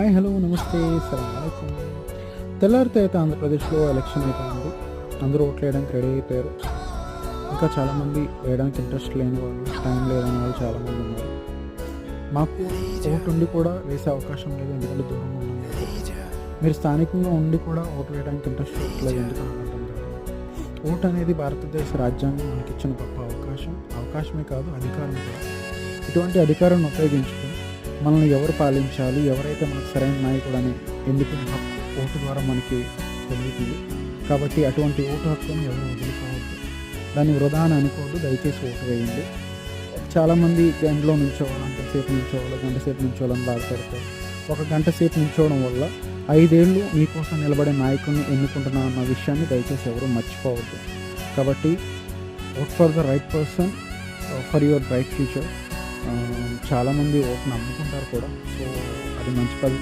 Hi, hello, నమస్తే, సలాంకం. తెల్లారితే అయితే ఆంధ్రప్రదేశ్లో ఎలక్షన్ అయితే ఉంది. అందరూ ఓట్లు వేయడానికి రెడీ అయిపోయారు. ఇంకా చాలామంది వేయడానికి ఇంట్రెస్ట్ లేని వాళ్ళు, టైం లేదని వాళ్ళు చాలామంది ఉన్నారు. మాకు ఓటు ఉండి కూడా వేసే అవకాశం లేదు, ఎందుకంటే దూరం ఉన్నాం కాబట్టి. మీరు స్థానికంగా ఉండి కూడా ఓటు వేయడానికి ఇంట్రెస్ట్ చూపట్లేదు ఎందుకు అని అర్థం కాదు. ఓటు అనేది భారతదేశ రాజ్యాంగం మనకిచ్చిన గొప్ప అవకాశమే కాదు, అధికారం కూడా. ఇటువంటి అధికారాన్ని ఉపయోగించుకొని మనల్ని ఎవరు పాలించాలి, ఎవరైతే మనకు సరైన నాయకుడు అని ఎన్నుకునే హక్కు ఓటు ద్వారా మనకి కలుగుతుంది. కాబట్టి అటువంటి ఓటు హక్కును ఎవరు వదులుకోవద్దు, దాన్ని వృధా అని అనుకోవద్దు. దయచేసి ఓటు వేయండి. చాలామంది గంటలో గంట సేపు నుంచోవాలని బాధపడతారు. ఒక గంట సేపు నుంచోవడం వల్ల 5 ఏళ్ళు మీకోసం నిలబడే నాయకుడిని ఎన్నుకుంటున్నా అన్న విషయాన్ని దయచేసి ఎవరు మర్చిపోవద్దు. కాబట్టి vote for the right person for your bright future. చాలామంది ఓటును నమ్ముకుంటారు కూడా. సో అది మంచి పద్ధతి.